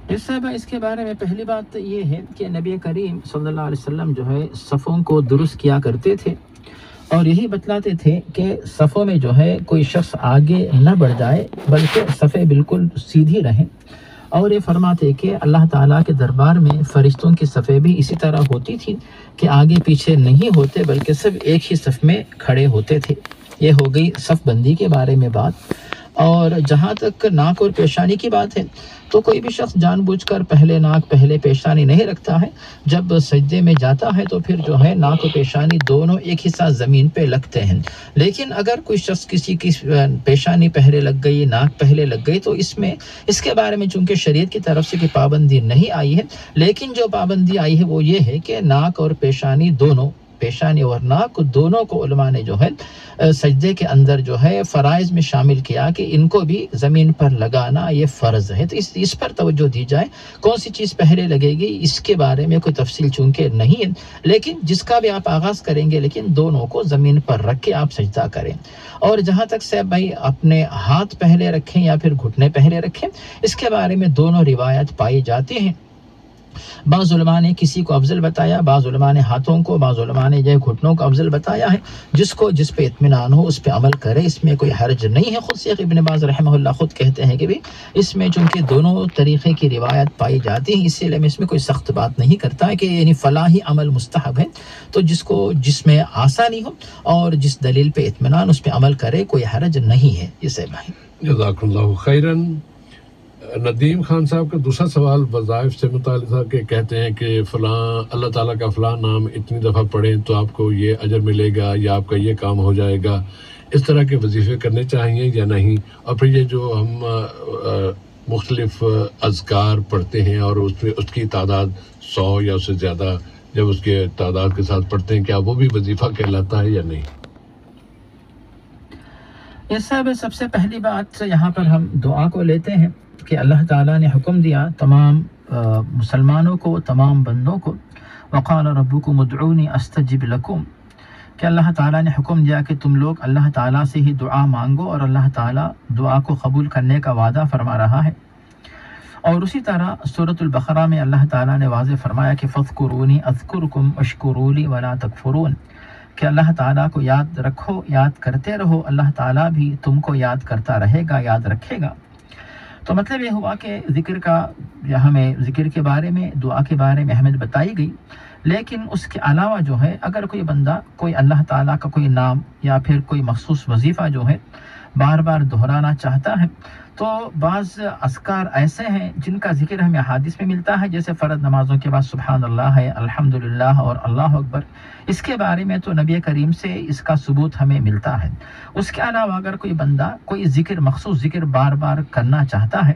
اس کے بارے میں پہلی بات یہ ہے کہ نبی کریم صلی اللہ علیہ وسلم جو ہے صفوں کو درست کیا کرتے تھے، اور یہی بتلاتے تھے کہ صفوں میں جو ہے کوئی شخص آگے نہ بڑھ جائے بلکہ صفیں بالکل سیدھی رہیں، اور یہ فرماتے کہ اللہ تعالیٰ کے دربار میں فرشتوں کی صفیں بھی اسی طرح ہوتی تھی کہ آگے پیچھے نہیں ہوتے بلکہ سب ایک ہی صف میں کھڑے ہوتے تھے۔ یہ ہو گئی صف بندی کے بارے میں بات۔ اور جہاں تک ناک اور پیشانی کی بات ہے تو کوئی بھی شخص جان بوجھ کر پہلے ناک پہلے پیشانی نہیں رکھتا ہے، جب سجدے میں جاتا ہے تو پھر جو ہے ناک اور پیشانی دونوں ایک ہی ساتھ زمین پہ لگتے ہیں۔ لیکن اگر کوئی شخص کسی کی پیشانی پہلے لگ گئی، ناک پہلے لگ گئی، تو اس کے بارے میں چونکہ شریعت کی طرف سے کوئی پابندی نہیں آئی ہے، لیکن جو پابندی آئی ہے وہ یہ ہے کہ ناک اور پیشانی دونوں، پیشانی اور ناک دونوں کو علماء نے جو ہے سجدے کے اندر جو ہے فرائض میں شامل کیا کہ ان کو بھی زمین پر لگانا یہ فرض ہے۔ تو اس پر توجہ دی جائے، کون سی چیز پہلے لگے گی اس کے بارے میں کوئی تفصیل چونکہ نہیں ہے، لیکن جس کا بھی آپ آغاز کریں گے لیکن دونوں کو زمین پر رکھ کے آپ سجدہ کریں۔ اور جہاں تک سے بھائی اپنے ہاتھ پہلے رکھیں یا پھر گھٹنے پہلے رکھیں، اس کے بارے میں دونوں روایت پائی جاتی ہیں۔ بعض علماء نے کسی کو افضل بتایا، بعض علماء نے ہاتھوں کو، بعض علماء نے جو گھٹنوں کو افضل بتایا ہے۔ جس پہ اطمینان ہو اس پہ عمل کرے، اس میں کوئی حرج نہیں ہے۔ خود شیخ ابن باز رحمہ اللہ خود کہتے ہیں کہ بھی اس میں چونکہ دونوں طریقے کی روایت پائی جاتی ہیں، اسی لیے میں اس میں کوئی سخت بات نہیں کرتا ہے کہ یعنی فلاں ہی عمل مستحب ہے، تو جس میں آسانی ہو اور جس دلیل پہ اطمینان اس پہ عمل کرے، کوئی حرج نہیں ہے۔ اسے بھائی جزاک اللہ خیراً۔ ندیم خان صاحب کا دوسرا سوال وظائف سے متعلق تھا کہ کہتے ہیں کہ فلاں اللہ تعالیٰ کا فلاں نام اتنی دفعہ پڑھیں تو آپ کو یہ اجر ملے گا یا آپ کا یہ کام ہو جائے گا، اس طرح کے وظیفے کرنے چاہیے یا نہیں؟ اور پھر یہ جو ہم مختلف اذکار پڑھتے ہیں اور اس کی تعداد 100 یا اس سے زیادہ جب اس کے تعداد کے ساتھ پڑھتے ہیں، کیا وہ بھی وظیفہ کہلاتا ہے یا نہیں؟ سب سے پہلی بات یہاں پر ہم دعا کو لیتے ہیں کہ اللہ تعالیٰ نے حکم دیا تمام مسلمانوں کو، تمام بندوں کو، وقال ربکم ادعونی استجب لکم، کہ اللہ تعالیٰ نے حکم دیا کہ تم لوگ اللہ تعالیٰ سے ہی دعا مانگو، اور اللہ تعالیٰ دعا کو قبول کرنے کا وعدہ فرما رہا ہے۔ اور اسی طرح سورۃ البقرہ میں اللہ تعالیٰ نے واضح فرمایا کہ فاذکرونی اذکرکم واشکروا لی ولا تکفرون، کہ اللہ تعالیٰ کو یاد رکھو، یاد کرتے رہو، اللہ تعالیٰ بھی تم کو یاد کرتا رہے گا، یاد رکھے گا۔ تو مطلب یہ ہوا کہ ہمیں ذکر کے بارے میں، دعا کے بارے میں اہمیت بتائی گئی، لیکن اس کے علاوہ جو ہے اگر کوئی بندہ کوئی اللہ تعالیٰ کا کوئی نام یا پھر کوئی مخصوص وظیفہ جو ہے بار بار دہرانا چاہتا ہے، تو بعض اذکار ایسے ہیں جن کا ذکر ہمیں حدیث میں ملتا ہے، جیسے فرض نمازوں کے بعد سبحان اللہ ہے، الحمدللہ اور اللہ اکبر، اس کے بارے میں تو نبی کریم سے اس کا ثبوت ہمیں ملتا ہے۔ اس کے علاوہ اگر کوئی بندہ کوئی مخصوص ذکر بار بار کرنا چاہتا ہے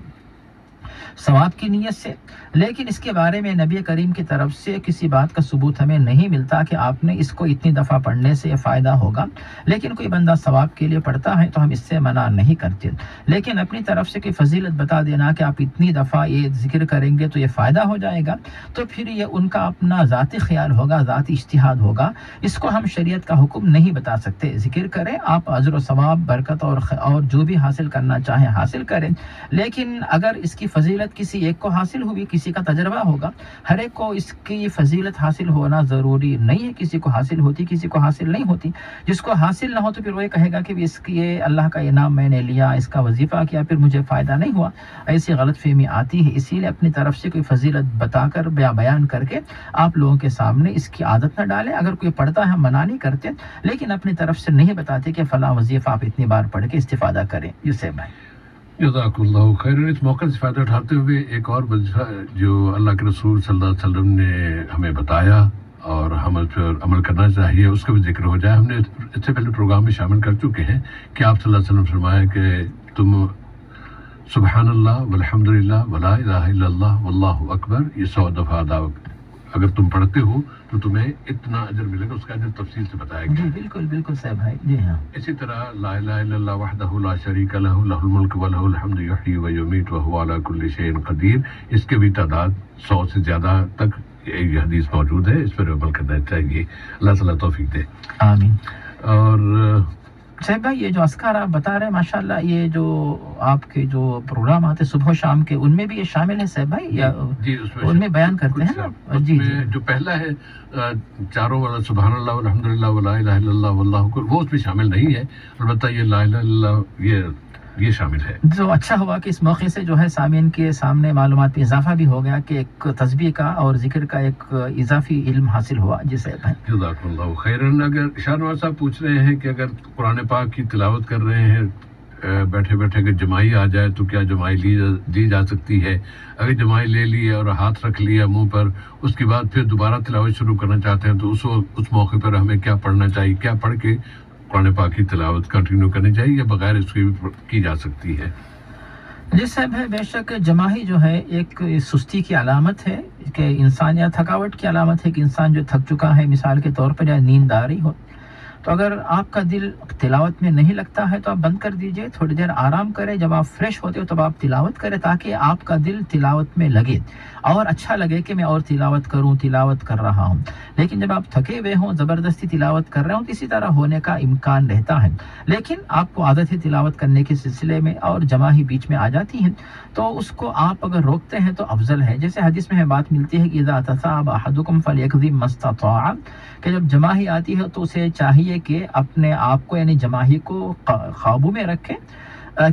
ثواب کی نیت سے، لیکن اس کے بارے میں نبی کریم کی طرف سے کسی بات کا ثبوت ہمیں نہیں ملتا کہ آپ نے اس کو اتنی دفعہ پڑھنے سے یہ فائدہ ہوگا، لیکن کوئی بندہ ثواب کے لیے پڑھتا ہے تو ہم اس سے منع نہیں کرتے، لیکن اپنی طرف سے کوئی فضیلت بتا دینا کہ آپ اتنی دفعہ یہ ذکر کریں گے تو یہ فائدہ ہو جائے گا، تو پھر یہ ان کا اپنا ذاتی خیال ہوگا، ذاتی اجتہاد ہوگا، اس کو ہم شریعت کا حکم نہیں بتا سکتے۔ ذکر کریں آپ، اجر و ثواب، برکت اور جو بھی حاصل کرنا چاہیں حاصل کریں، لیکن اگر اس کی فضیلت کسی ایک کو حاصل ہوئی، کسی کا تجربہ ہوگا، ہر ایک کو اس کی فضیلت حاصل ہونا ضروری نہیں ہے، کسی کو حاصل ہوتی، کسی کو حاصل نہیں ہوتی۔ جس کو حاصل نہ ہو تو پھر وہ یہ کہے گا کہ اس کی اللہ کا انعام میں نے لیا، اس کا وظیفہ کیا، پھر مجھے فائدہ نہیں ہوا، ایسی غلط فہمی آتی ہے۔ اسی لیے اپنی طرف سے کوئی فضیلت بتا کر بیان کر کے آپ لوگوں کے سامنے اس کی عادت نہ ڈالیں۔ اگر کوئی پڑھتا ہے ہم منع نہیں کرتے، لیکن اپنی طرف سے نہیں بتاتے کہ فلاں وظیفہ آپ اتنی بار پڑھ کے استفادہ کریں۔ یوسف بھائی جزاک اللہ خیر۔ اس موقع سے فائدہ اٹھاتے ہوئے ایک اور وظیفہ جو اللہ کے رسول صلی اللہ علیہ وسلم نے ہمیں بتایا اور ہم اس پر عمل کرنا چاہیے، اس کا بھی ذکر ہو جائے۔ ہم نے اس سے پہلے پروگرام میں شامل کر چکے ہیں کہ آپ صلی اللہ علیہ وسلم فرمایا کہ تم سبحان اللہ والحمد للہ ولا الہ الا اللہ واللہ اکبر یہ 100 دفعہ ادا اگر تم پڑھتے ہو تو تمہیں اتنا اجر ملے گا، اس کا اجر تفصیل سے بتایا گیا۔ جی بالکل بالکل صاحب بھائی، جی ہاں۔ اسی طرح لا الہ الا اللہ وحدہ لا شریک لہ لہ الملک ولہ الحمد یحیی و یمیت وہو علی کل شیء قدیر، اس کے بھی تعداد 100 سے زیادہ تک یہ حدیث موجود ہے، اس پر عمل کرنا چاہیے۔ اللہ تعالیٰ توفیق دے، آمین۔ اور صاحب بھائی یہ جو اذکار آپ بتا رہے ہیں ماشاءاللہ، یہ جو آپ کے جو پروگرام آتے صبح و شام کے، ان میں بھی یہ شامل ہے صاحب بھائی، یا جی ان میں بیان کرتے ہیں نا؟ جی جی، جو پہلا ہے چاروں والا سبحان اللہ والحمدللہ ولا الہ الا اللہ واللہ اکبر، وہ اس میں شامل نہیں ہے، البتہ یہ لا الہ الا اللہ یہ شامل ہے. جو اچھا ہوا کہ اس موقع سے جو ہے سامعین کے سامنے معلومات میں اضافہ بھی ہو گیا کہ ایک تسبیح کا اور ذکر کا ایک اضافی علم حاصل ہوا. جی صاحب بھائی، جزاک اللہ خیرن. اگر شاہنواز صاحب پوچھ رہے ہیں کہ اگر قرآن پاک کی تلاوت کر رہے ہیں بیٹھے بیٹھے اگر جمائی آ جائے تو کیا جمائی لی جا سکتی ہے؟ اگر جمائی لے لی اور ہاتھ رکھ لیا منہ پر، اس کے بعد پھر دوبارہ تلاوت شروع کرنا چاہتے ہیں تو اس موقع پر ہمیں کیا پڑھنا چاہیے؟ کیا پڑھ کے قرآن پاک کی تلاوت کنٹینیو کرنی چاہیے یا بغیر اس کی بھی کی جا سکتی ہے؟ جی صاحب ہے، بے شک جماہی جو ہے ایک سستی کی علامت ہے کہ انسان، یا تھکاوٹ کی علامت ہے کہ انسان جو تھک چکا ہے، مثال کے طور پر یا نیند آ رہی ہو، تو اگر آپ کا دل تلاوت میں نہیں لگتا ہے تو آپ بند کر دیجئے، تھوڑی دیر آرام کریں، جب آپ فریش ہوتے ہو تب آپ تلاوت کریں تاکہ آپ کا دل تلاوت میں لگے اور اچھا لگے کہ میں اور تلاوت کروں، تلاوت کر رہا ہوں. لیکن جب آپ تھکے ہوئے ہوں، زبردستی تلاوت کر رہے ہوں، تو اسی طرح ہونے کا امکان رہتا ہے. لیکن آپ کو عادت ہے تلاوت کرنے کے سلسلے میں اور جماہی بیچ میں آ جاتی ہیں تو اس کو آپ اگر روکتے ہیں تو افضل ہے. جیسے حدیث میں بات ملتی ہے کہ اذا تصاب احدکم فلیکظم ما استطاع، کہ جب جماہی آتی ہے تو اسے چاہیے کہ اپنے آپ کو یعنی جماہی کو قابو میں رکھیں،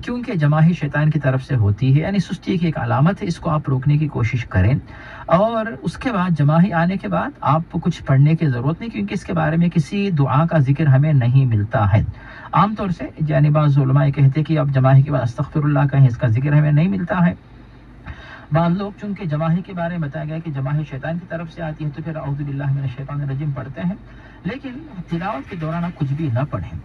کیونکہ جماہی شیطان کی طرف سے ہوتی ہے، یعنی سستی کی ایک علامت ہے. اس کو آپ روکنے کی کوشش کریں. اور اس کے بعد جماہی آنے کے بعد آپ کو کچھ پڑھنے کی ضرورت نہیں، کیونکہ اس کے بارے میں کسی دعا کا ذکر ہمیں نہیں ملتا ہے. عام طور سے یعنی بعض علماء کہتے ہیں کہ اب جماہی کے بعد استغفر اللہ کہیں، اس کا ذکر ہمیں نہیں ملتا ہے. بعض لوگ چونکہ جماہی کے بارے میں بتایا گیا کہ جماہی شیطان کی طرف سے آتی ہے تو پھر اعوذ باللہ من الشیطان الرجیم پڑھتے ہیں. لیکن تلاوت کے دوران آپ کچھ بھی نہ پڑھیں،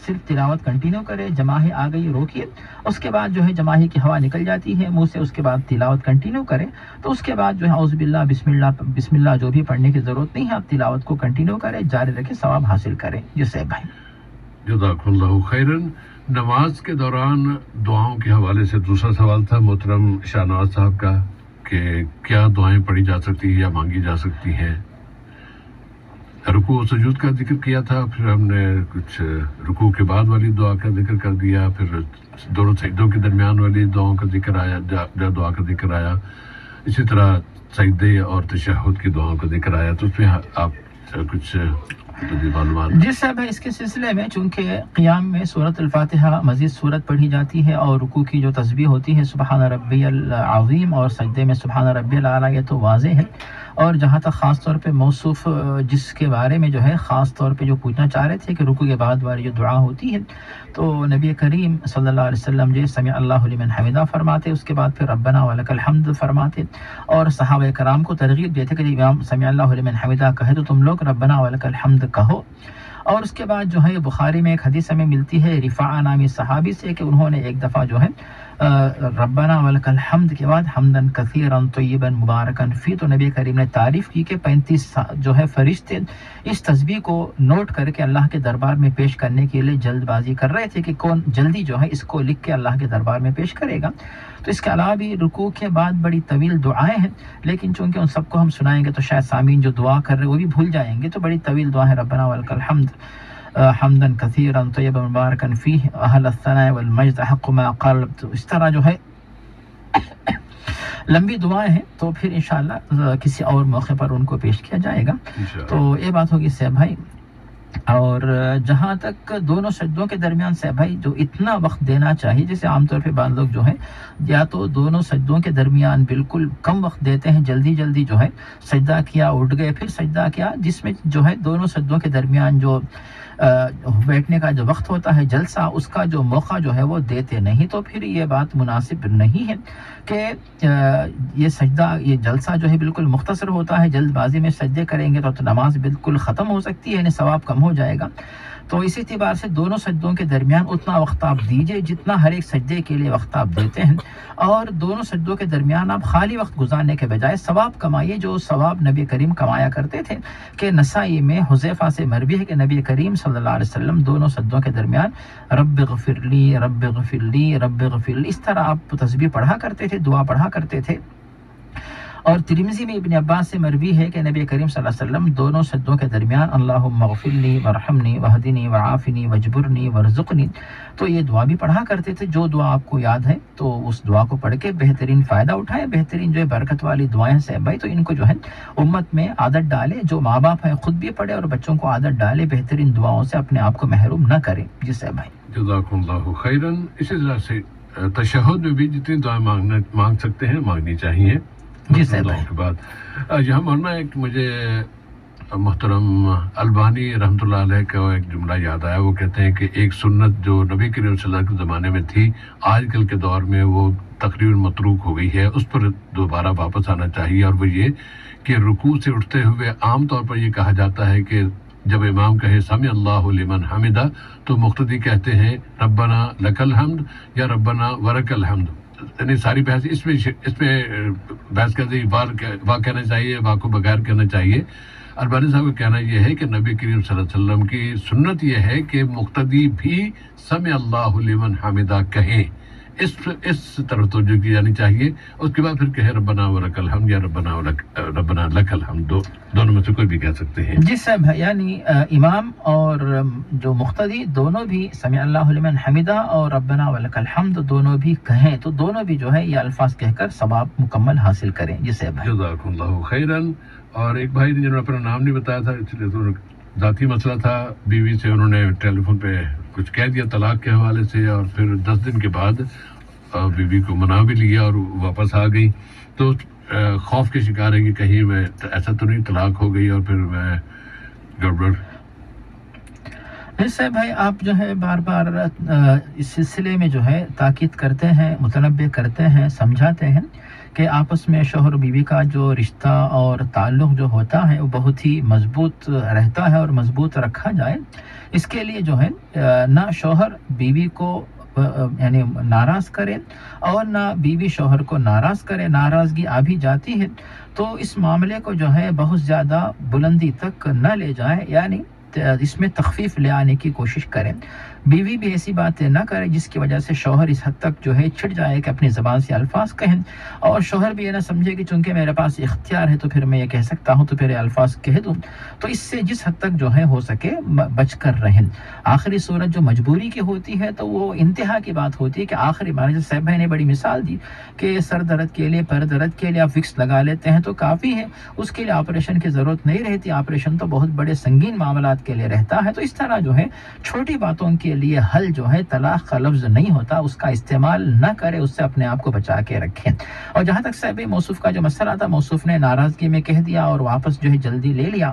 صرف تلاوت کنٹینیو کریں. جماہی آ گئی روکیے، اس کے بعد جو ہے جماہی کی ہوا نکل جاتی ہے منہ سے، اس کے بعد تلاوت کنٹینیو کریں. تو اس کے بعد جو ہے اعوذ باللہ بسم اللہ جو بھی پڑھنے کی ضرورت نہیں ہے، آپ تلاوت کو کنٹینیو کریں، جاری رکھیں، ثواب حاصل کریں. جس سے بھائی جزاک اللہ خیرن. نماز کے دوران دعاؤں کے حوالے سے دوسرا سوال تھا محترم شاہنواز صاحب کا کہ کیا دعائیں پڑھی جا سکتی ہیں یا مانگی جا سکتی ہیں؟ رکوع و سجود کا ذکر کیا تھا، پھر ہم نے کچھ رکوع کے بعد والی دعا کا ذکر کر دیا، پھر دونوں سجدوں کے درمیان والی دعاؤں کا ذکر آیا، دعا کا ذکر آیا، اسی طرح سجدے اور تشہد کی دعاؤں کا ذکر آیا. تو اس میں آپ کچھ معلومات؟ جی صاحب، اس کے سلسلے میں چونکہ قیام میں سورۃ الفاتحہ مزید سورت پڑھی جاتی ہے اور رکوع کی جو تسبیح ہوتی ہے سبحان ربی العظیم، اور سجدے میں سبحان ربی الاعلیٰ، یہ تو واضح ہے. اور جہاں تک خاص طور پہ موصوف جس کے بارے میں جو ہے خاص طور پہ جو پوچھنا چاہ رہے تھے کہ رکوع کے بعد والی جو دعا ہوتی ہے، تو نبی کریم صلی اللہ علیہ وسلم جو سمع اللہ لمن حمدہ فرماتے، اس کے بعد پھر ربنا ولک الحمد فرماتے، اور صحابہ کرام کو ترغیب دیتے کہ امام سمع اللہ لمن حمدہ کہے تو تم لوگ ربنا ولک الحمد کہو. اور اس کے بعد جو ہے بخاری میں ایک حدیث ہمیں ملتی ہے رفاعہ نامی صحابی سے کہ انہوں نے ایک دفعہ جو ہے ربنا ولک الحمد کے بعد حمدن کثیرا طیبا مبارکا فی، تو نبی کریم نے تعریف کی کہ 35 جو ہے فرشتے اس تسبیح کو نوٹ کر کے اللہ کے دربار میں پیش کرنے کے لیے جلد بازی کر رہے تھے کہ کون جلدی جو ہے اس کو لکھ کے اللہ کے دربار میں پیش کرے گا. تو اس کے علاوہ بھی رکوع کے بعد بڑی طویل دعائیں ہیں، لیکن چونکہ ان سب کو ہم سنائیں گے تو شاید سامعین جو دعا کر رہے وہ بھی بھول جائیں گے. تو بڑی طویل دعا ہے ربنا ولک الحمد حمدا کثیرا طیبا مبارکا فیہ اہل الثناء والمجد حق ما قال. تو اس طرح جو ہے لمبی دعائیں ہیں، تو پھر انشاءاللہ کسی اور موقع پر ان کو پیش کیا جائے گا. تو یہ بات ہوگی سیب بھائی. اور جہاں تک دونوں سجدوں کے درمیان سے بھائی جو اتنا وقت دینا چاہیے، جیسے عام طور پہ بعض لوگ جو ہے یا تو دونوں سجدوں کے درمیان بالکل کم وقت دیتے ہیں، جلدی جلدی جو ہے سجدہ کیا اٹھ گئے پھر سجدہ کیا، جس میں جو ہے دونوں سجدوں کے درمیان جو بیٹھنے کا جو وقت ہوتا ہے جلسہ، اس کا جو موقع جو ہے وہ دیتے نہیں. تو پھر یہ بات مناسب نہیں ہے کہ یہ سجدہ یہ جلسہ جو ہے بالکل مختصر ہوتا ہے، جلد بازی میں سجدے کریں گے تو نماز بالکل ختم ہو سکتی ہے، یعنی ثواب کم ہو جائے گا. تو اسی اعتبار سے دونوں سجدوں کے درمیان اتنا وقت آپ دیجئے جتنا ہر ایک سجدے کے لیے وقت آپ دیتے ہیں، اور دونوں سجدوں کے درمیان آپ خالی وقت گزارنے کے بجائے ثواب کمائیے، جو ثواب نبی کریم کمایا کرتے تھے. کہ نسائی میں حذیفہ سے مروی ہے کہ نبی کریم صلی اللہ علیہ وسلم دونوں سجدوں کے درمیان رب اغفر لی رب اغفر لی رب اغفر لی اس طرح آپ تسبیح پڑھا کرتے تھے، دعا پڑھا کرتے تھے. اور ترمذی میں ابن عباس سے مروی ہے کہ نبی کریم صلی اللہ علیہ وسلم دونوں سجدوں کے درمیان اللہم اغفرنی ورحمنی وہدنی وعافنی وجبرنی ورزقنی، تو یہ دعا بھی پڑھا کرتے تھے۔ جو دعا آپ کو یاد ہے تو اس دعا کو پڑھ کے بہترین فائدہ اٹھائے، بہترین جو ہے برکت والی دعائیں صاحب بھائی، تو ان کو جو ہے امت میں عادت ڈالے، جو ماں باپ ہیں خود بھی پڑھے اور بچوں کو عادت ڈالے، بہترین دعاؤں سے اپنے آپ کو محروم نہ کریں۔ جی صاحب بھائی، جزاکم اللہ خیراً۔ اسی طرح سے تشہد میں بھی جتنی دعائیں مانگ سکتے ہیں مانگنی چاہیے۔ جی صاحب بھائی، کے بعد یہاں مرنا ایک مجھے محترم البانی رحمۃ اللہ علیہ کا ایک جملہ یاد آیا۔ وہ کہتے ہیں کہ ایک سنت جو نبی کریم صلی اللہ علیہ وسلم کے زمانے میں تھی، آج کل کے دور میں وہ تقریباً متروک ہو گئی ہے، اس پر دوبارہ واپس آنا چاہیے، اور وہ یہ کہ رکوع سے اٹھتے ہوئے عام طور پر یہ کہا جاتا ہے کہ جب امام کہے سمع اللہ لمن حمدہ تو مقتدی کہتے ہیں ربنا لک الحمد یا ربنا ولک الحمد۔ یعنی ساری بحث اس میں بحث کرتے واہ کہنا چاہیے، واہ کو بغیر کہنا چاہیے۔ البانی صاحب کا کہنا یہ ہے کہ نبی کریم صلی اللہ علیہ وسلم کی سنت یہ ہے کہ مقتدی بھی سمع اللہ لمن حمدہ کہیں، اس طرف توجہ کی جانی چاہیے۔ اس کے بعد پھر کہے ربنا ولک الحمد یا ربنا لک الحمد، دونوں میں سے کوئی بھی کہہ سکتے ہیں۔ جی صاحب، یعنی امام اور جو مقتدی دونوں بھی سمع اللہ لمن حمدہ اور ربنا ولک الحمد دونوں بھی کہیں، تو دونوں بھی جو ہے یہ الفاظ کہہ کر ثواب مکمل حاصل کریں۔ جی صاحب، جزاکم اللہ خیراً۔ اور ایک بھائی نے جنہوں نے اپنا نام نہیں بتایا تھا، اس لیے تو ذاتی مسئلہ تھا، بیوی سے انہوں نے ٹیلی فون پہ کچھ کہہ دیا طلاق کے حوالے سے، اور پھر 10 دن کے بعد بیوی کو منا بھی لیا اور واپس آ گئی، تو خوف کے شکار ہے کہ کہیں میں ایسا تو نہیں طلاق ہو گئی اور پھر میں گڑبڑ۔ صاحب بھائی، آپ جو ہے بار بار اس سلسلے میں جو ہے تاکید کرتے ہیں، متنبہ کرتے ہیں، سمجھاتے ہیں کہ آپس میں شوہر و بیوی کا جو رشتہ اور تعلق جو ہوتا ہے وہ بہت ہی مضبوط رہتا ہے اور مضبوط رکھا جائے۔ اس کے لیے جو ہے نہ شوہر بیوی کو یعنی ناراض کرے اور نہ بیوی شوہر کو ناراض کرے، ناراضگی آ بھی جاتی ہے تو اس معاملے کو جو ہے بہت زیادہ بلندی تک نہ لے جائے، یعنی اس میں تخفیف لے آنے کی کوشش کریں۔ بیوی بھی ایسی باتیں نہ کرے جس کی وجہ سے شوہر اس حد تک جو ہے چڑ جائے کہ اپنی زبان سے الفاظ کہیں، اور شوہر بھی یہ نہ سمجھے کہ چونکہ میرے پاس اختیار ہے تو پھر میں یہ کہہ سکتا ہوں تو پھر یہ الفاظ کہہ دوں۔ تو اس سے جس حد تک جو ہے ہو سکے بچ کر رہیں۔ آخری صورت جو مجبوری کی ہوتی ہے تو وہ انتہا کی بات ہوتی ہے کہ آخری بار جیسے صاحب بھائی نے بڑی مثال دی کہ سر درد کے لیے، پر درد کے لیے آپ وکس لگا لیتے ہیں تو کافی ہے، اس کے لیے آپریشن کی ضرورت نہیں رہتی، آپریشن تو بہت بڑے سنگین معاملات کے لیے رہتا ہے۔ تو اس طرح جو ہے چھوٹی باتوں کے لیے حل جو ہے طلاق کا لفظ نہیں ہوتا، اس کا استعمال نہ کرے، اس سے اپنے آپ کو بچا کے رکھیں۔ اور جہاں تک صاحب موصوف کا جو مسئلہ تھا، موصوف نے ناراضگی میں کہہ دیا اور واپس جو ہے جلدی لے لیا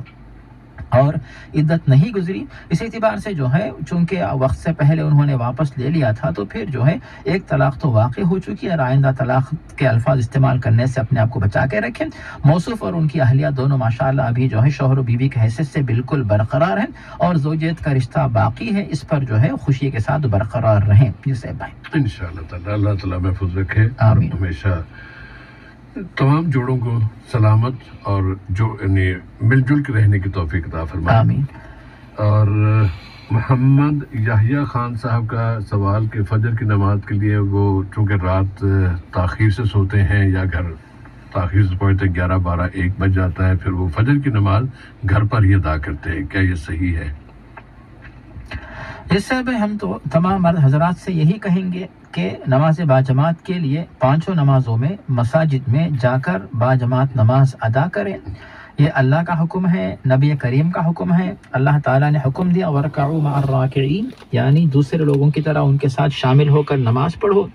اور عدت نہیں گزری، اس اعتبار سے جو ہے چونکہ وقت سے پہلے انہوں نے واپس لے لیا تھا تو پھر جو ہے ایک طلاق تو واقع ہو چکی ہے، اور آئندہ طلاق کے الفاظ استعمال کرنے سے اپنے آپ کو بچا کے رکھیں۔ موصوف اور ان کی اہلیہ دونوں ماشاءاللہ ابھی جو ہے شوہر و بیوی کی حیثیت سے بالکل برقرار ہیں اور زوجیت کا رشتہ باقی ہے، اس پر جو ہے خوشی کے ساتھ برقرار رہیں۔ جی صاحب بھائی، انشاءاللہ تعالی اللہ تعالیٰ محفوظ رکھے، آمین۔ ہمیشہ تمام جوڑوں کو سلامت اور جو یعنی مل جل کے رہنے کی توفیق عطا فرمائے، آمین۔ اور محمد یحییٰ خان صاحب کا سوال کہ فجر کی نماز کے لیے وہ چونکہ رات تاخیر سے سوتے ہیں یا گھر تاخیر سے پہنچتے 11، 12، 1 بج جاتا ہے، پھر وہ فجر کی نماز گھر پر ہی ادا کرتے ہیں، کیا یہ صحیح ہے؟ اس سے ہم تو تمام مرد حضرات سے یہی کہیں گے کہ نماز باجماعت کے لیے 5 نمازوں میں مساجد میں جا کر باجماعت نماز ادا کریں۔ یہ اللہ کا حکم ہے، نبی کریم کا حکم ہے۔ اللہ تعالیٰ نے حکم دیا وَارْكَعُوا مَعَ الرَّاكِعِينَ، یعنی دوسرے لوگوں کی طرح ان کے ساتھ شامل ہو کر نماز پڑھو۔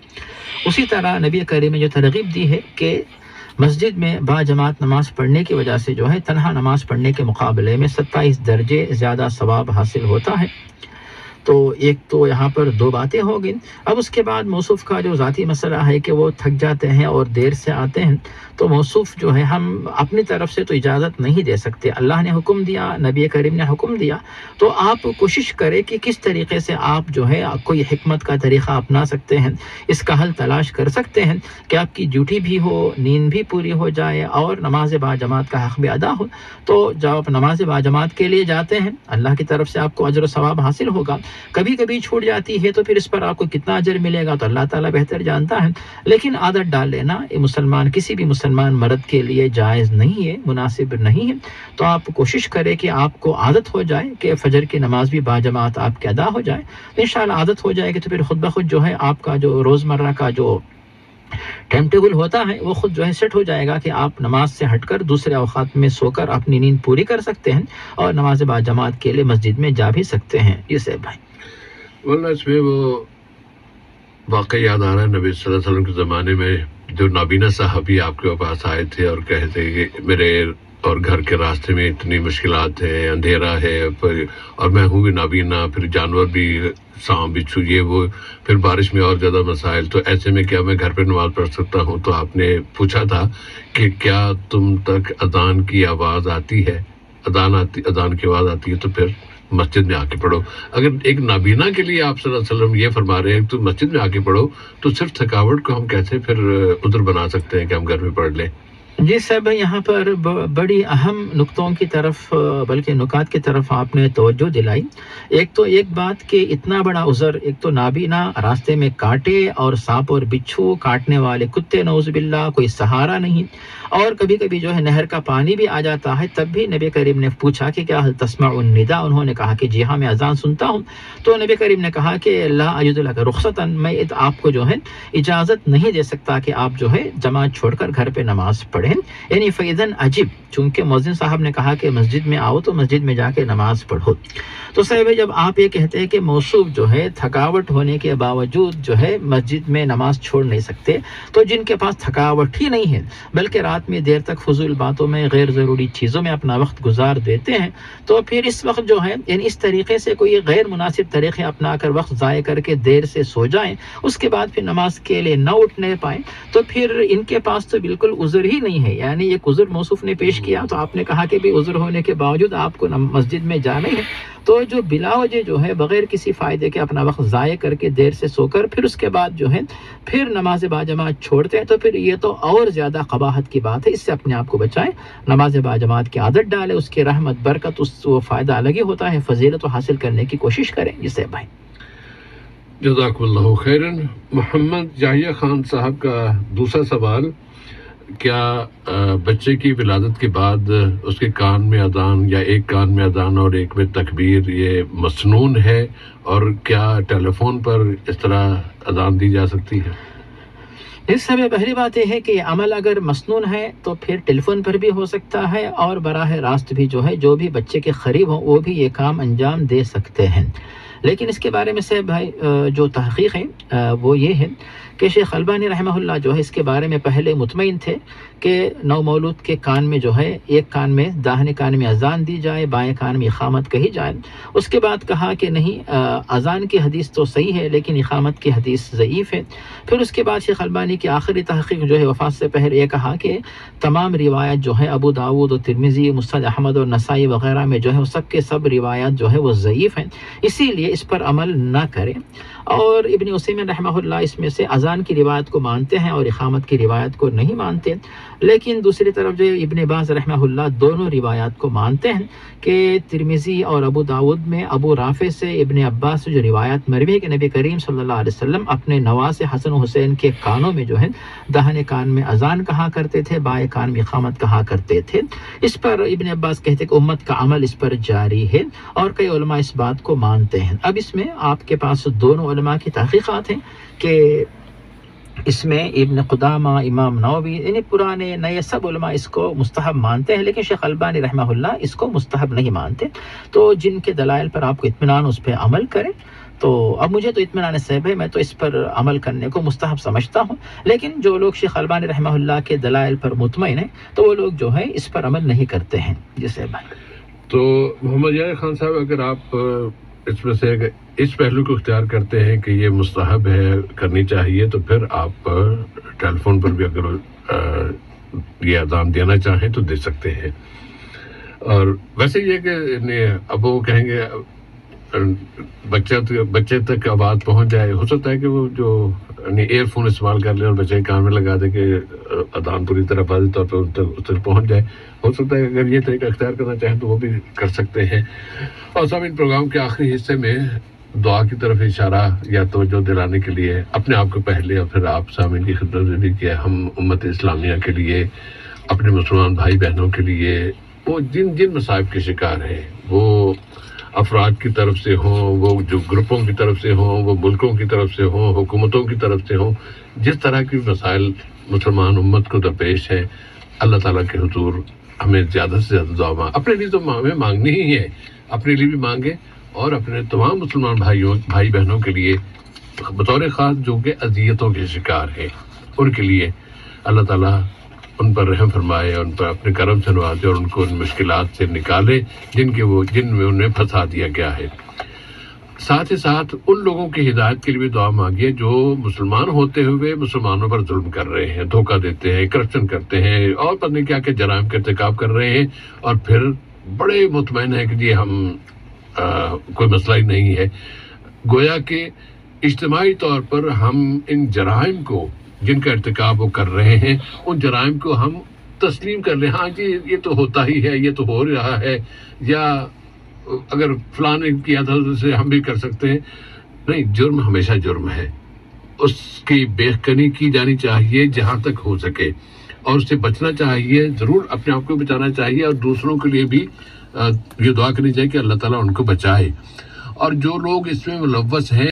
اسی طرح نبی کریم نے جو ترغیب دی ہے کہ مسجد میں باجماعت نماز پڑھنے کی وجہ سے جو ہے تنہا نماز پڑھنے کے مقابلے میں 27 درجے زیادہ ثواب حاصل ہوتا ہے۔ تو ایک تو یہاں پر 2 باتیں ہو گئیں۔ اب اس کے بعد موصوف کا جو ذاتی مسئلہ ہے کہ وہ تھک جاتے ہیں اور دیر سے آتے ہیں، تو موصوف جو ہے ہم اپنی طرف سے تو اجازت نہیں دے سکتے، اللہ نے حکم دیا، نبی کریم نے حکم دیا، تو آپ کوشش کریں کہ کس طریقے سے آپ جو ہے کوئی حکمت کا طریقہ اپنا سکتے ہیں، اس کا حل تلاش کر سکتے ہیں کہ آپ کی ڈیوٹی بھی ہو، نیند بھی پوری ہو جائے اور نماز باجماعت کا حق بھی ادا ہو۔ تو جب آپ نماز باجماعت کے لیے جاتے ہیں اللہ کی طرف سے آپ کو اجر و ثواب حاصل ہوگا، کبھی کبھی چھوٹ جاتی ہے تو پھر اس پر آپ کو کتنا اجر ملے گا تو اللہ تعالیٰ بہتر جانتا ہے، لیکن عادت ڈال لینا یہ مسلمان کسی بھی مسلمان مرد کے لیے جائز نہیں ہے، مناسب نہیں ہے۔ تو آپ کوشش کریں کہ آپ کو عادت ہو جائے کہ فجر کی نماز بھی باجماعت آپ کے ادا ہو جائے، انشاءاللہ عادت ہو جائے گی تو پھر خود بخود جو ہے آپ کا جو روزمرہ کا جو ٹائم ٹیبل ہوتا ہے وہ خود جو ہے سیٹ ہو جائے گا کہ آپ نماز سے ہٹ کر دوسرے اوقات میں سو کر اپنی نیند پوری کر سکتے ہیں اور نماز باجماعت کے لیے مسجد میں جا بھی سکتے ہیں۔ یہ سے بھائی واللہ اس میں وہ واقعہ یاد آ رہا ہے نبی صلی اللہ علیہ وسلم کے زمانے میں جو نابینا صحابی آپ کے پاس آئے تھے اور کہتے کہ میرے اور گھر کے راستے میں اتنی مشکلات ہیں، اندھیرا ہے، اور میں ہوں بھی نابینا، پھر جانور بھی، سانپ بچھو یہ وہ، پھر بارش میں اور زیادہ مسائل، تو ایسے میں کیا میں گھر پہ نماز پڑھ سکتا ہوں؟ تو آپ نے پوچھا تھا کہ کیا تم تک اذان کی آواز آتی ہے؟ اذان کی آواز آتی ہے تو پھر مسجد میں آ کے پڑھو۔ اگر ایک نابینا کے لیے آپ صلی اللہ علیہ وسلم یہ فرما رہے ہیں تو مسجد میں آ کے پڑھو، تو صرف تھکاوٹ کو ہم کیسے پھر عذر بنا سکتے ہیں کہ ہم گھر میں پڑھ لیں؟ جی صاحب، یہاں پر بڑی اہم نقطوں کی طرف بلکہ نکات کی طرف آپ نے توجہ دلائی۔ ایک تو ایک بات کہ اتنا بڑا عذر، ایک تو نابینا، راستے میں کانٹے اور سانپ اور بچھو، کاٹنے والے کتے، نعوذ باللہ، کوئی سہارا نہیں، اور کبھی کبھی جو ہے نہر کا پانی بھی آ جاتا ہے، تب بھی نبی کریم نے پوچھا کہ کیا حل تسمع النداء؟ انہوں نے کہا کہ جی ہاں میں اذان سنتا ہوں۔ تو نبی کریم نے کہا کہ لا اجد لک رخصتا، میں آپ کو جو ہے اجازت نہیں دے سکتا کہ آپ جو ہے جماعت چھوڑ کر گھر پہ نماز پڑھیں، یعنی فیضاً عجیب، چونکہ مؤذن صاحب نے کہا کہ مسجد میں آؤ تو مسجد میں جا کے نماز پڑھو۔ تو صاحب جب آپ یہ کہتے ہیں کہ موصوف جو ہے تھکاوٹ ہونے کے باوجود جو ہے مسجد میں نماز چھوڑ نہیں سکتے، تو جن کے پاس تھکاوٹ ہی نہیں ہے بلکہ رات میں دیر تک فضول باتوں میں، غیر ضروری چیزوں میں اپنا وقت گزار دیتے ہیں، تو پھر اس وقت جو ہے یعنی اس طریقے سے کوئی غیر مناسب طریقے اپنا کر وقت ضائع کر کے دیر سے سو جائیں، اس کے بعد پھر نماز کے لیے نہ اٹھنے پائیں، تو پھر ان کے پاس تو بالکل عذر ہی نہیں ہے۔ یعنی ایک عذر موصوف نے پیش کیا تو آپ نے کہا کہ بھی عذر ہونے کے باوجود آپ کو مسجد میں جانا ہے، تو جو بلا وجہ جو ہے بغیر کسی فائدے کے اپنا وقت ضائع کر کے دیر سے سو کر پھر اس کے بعد جو ہے پھر نماز باجماعت چھوڑتے ہیں، تو پھر یہ تو اور زیادہ قباحت کی بات ہے۔ اس سے اپنے آپ کو بچائیں، نماز باجماعت کی عادت ڈالیں، اس کی رحمت، برکت، اس وہ فائدہ الگ ہی ہوتا ہے، فضیلت حاصل کرنے کی کوشش کریں۔ جسے بھائی جزاک اللہ خیرن۔ محمد یحییٰ خان صاحب کا دوسرا سوال، کیا بچے کی ولادت کے بعد اس کے کان میں اذان یا ایک کان میں اذان اور ایک میں تکبیر یہ مسنون ہے، اور کیا ٹیلی فون پر اس طرح اذان دی جا سکتی ہے؟ اس سے پہلی بات یہ ہے کہ یہ عمل اگر مسنون ہے تو پھر ٹیلی فون پر بھی ہو سکتا ہے، اور براہ راست بھی جو ہے جو بھی بچے کے قریب ہوں وہ بھی یہ کام انجام دے سکتے ہیں۔ لیکن اس کے بارے میں سے بھائی جو تحقیق ہے وہ یہ ہے کہ شیخ البانی رحمہ اللہ جو ہے اس کے بارے میں پہلے مطمئن تھے کہ نو مولود کے کان میں جو ہے ایک کان میں، داہنے کان میں اذان دی جائے، بائیں کان میں اقامت کہی جائے۔ اس کے بعد کہا کہ نہیں، اذان کی حدیث تو صحیح ہے لیکن اقامت کی حدیث ضعیف ہے۔ پھر اس کے بعد شیخ البانی کی آخری تحقیق جو ہے وفات سے پہلے یہ کہا کہ تمام روایات جو ہے ابو داؤد اور ترمذی، مسند احمد اور نسائی وغیرہ میں جو ہے وہ سب کے سب روایات جو ہے وہ ضعیف ہیں، اسی لیے اس پر عمل نہ کریں۔ اور ابن عثیمین رحمہ اللہ اس میں سے اذان کی روایت کو مانتے ہیں اور اقامت کی روایت کو نہیں مانتے، لیکن دوسری طرف جو ابن باز رحمہ اللہ دونوں روایات کو مانتے ہیں کہ ترمذی اور ابو داود میں ابو رافع سے ابن عباس جو روایت مروی ہے کہ نبی کریم صلی اللہ علیہ وسلم اپنے نواز حسن و حسین کے کانوں میں جو ہے داہنے کان میں اذان کہا کرتے تھے، بائیں کان میں اقامت کہا کرتے تھے۔ اس پر ابن عباس کہتے کہ امت کا عمل اس پر جاری ہے، اور کئی علماء اس بات کو مانتے ہیں۔ اب اس میں آپ کے پاس دونوں علماء کی تحقیقات ہیں کہ اس میں ابن قدامہ، امام نووی، یعنی پرانے نئے سب علماء اس کو مستحب مانتے ہیں، لیکن شیخ البانی رحمہ اللہ اس کو مستحب نہیں مانتے۔ تو جن کے دلائل پر آپ کو اطمینان اس پہ عمل کریں۔ تو اب مجھے تو اطمینان صاحب ہے، میں تو اس پر عمل کرنے کو مستحب سمجھتا ہوں، لیکن جو لوگ شیخ البانی رحمہ اللہ کے دلائل پر مطمئن ہیں تو وہ لوگ جو ہے اس پر عمل نہیں کرتے ہیں۔ جیسے تو محمد یحییٰ خان صاحب، اگر آپ اس میں سے اس پہلو کو اختیار کرتے ہیں کہ یہ مستحب ہے، کرنی چاہیے، تو پھر آپ ٹیلی فون پر بھی اگر یہ اذان دینا چاہیں تو دے سکتے ہیں۔ اور ویسے یہ کہ اب وہ کہیں گے بچے تک آواز پہنچ جائے، ہو سکتا ہے کہ وہ جو ایئر فون استعمال کر لیں اور بچے کے کان میں لگا دیں کہ اذان پوری طرح واضح طور پر اس تک پہنچ جائے، ہو سکتا ہے اگر یہ طریقہ اختیار کرنا چاہیں تو وہ بھی کر سکتے ہیں۔ اور سب ان پروگرام کے آخری حصے میں دعا کی طرف اشارہ یا توجہ دلانے کے لیے اپنے آپ کو پہلے اور پھر آپ سامعین کی خدمت میں بھی کہ ہم امت اسلامیہ کے لیے، اپنے مسلمان بھائی بہنوں کے لیے، وہ جن جن مصائب کے شکار ہیں، وہ افراد کی طرف سے ہوں، وہ جو گروپوں کی طرف سے ہوں، وہ ملکوں کی طرف سے ہوں، حکومتوں کی طرف سے ہوں، جس طرح کی مسائل مسلمان امت کو درپیش ہے، اللہ تعالیٰ کے حضور ہمیں زیادہ سے زیادہ دعا اپنے لیے تو ہمیں مانگنی ہی ہے، اپنے لیے بھی مانگے اور اپنے تمام مسلمان بھائی بہنوں کے لیے بطور خاص جو کہ اذیتوں کے شکار ہیں، ان کے لیے اللہ تعالیٰ ان پر رحم فرمائے، ان پر اپنے کرم سے نوازے اور ان کو ان مشکلات سے نکالے جن میں انہیں پھنسا دیا گیا ہے۔ ساتھ ہی ساتھ ان لوگوں کی ہدایت کے لیے بھی دعا مانگیے جو مسلمان ہوتے ہوئے مسلمانوں پر ظلم کر رہے ہیں، دھوکہ دیتے ہیں، کرپشن کرتے ہیں اور پتہ نہیں کیا کیا جرائم کا ارتکاب کر رہے ہیں، اور پھر بڑے مطمئن ہیں کہ جی ہم کوئی مسئلہ ہی نہیں ہے۔ گویا کہ اجتماعی طور پر ہم ان جرائم کو جن کا ارتکاب وہ کر رہے ہیں، ان جرائم کو ہم تسلیم کر لیں، ہاں جی یہ تو ہوتا ہی ہے، یہ تو ہو رہا ہے، یا اگر فلاں نے کیا تھا تو اسے ہم بھی کر سکتے ہیں۔ نہیں، جرم ہمیشہ جرم ہے، اس کی بےخبری کی جانی چاہیے جہاں تک ہو سکے، اور اس سے بچنا چاہیے، ضرور اپنے آپ کو بچانا چاہیے اور دوسروں کے لیے بھی یہ دعا کرنی چاہیے کہ اللہ تعالیٰ ان کو بچائے۔ اور جو لوگ اس میں ملوث ہیں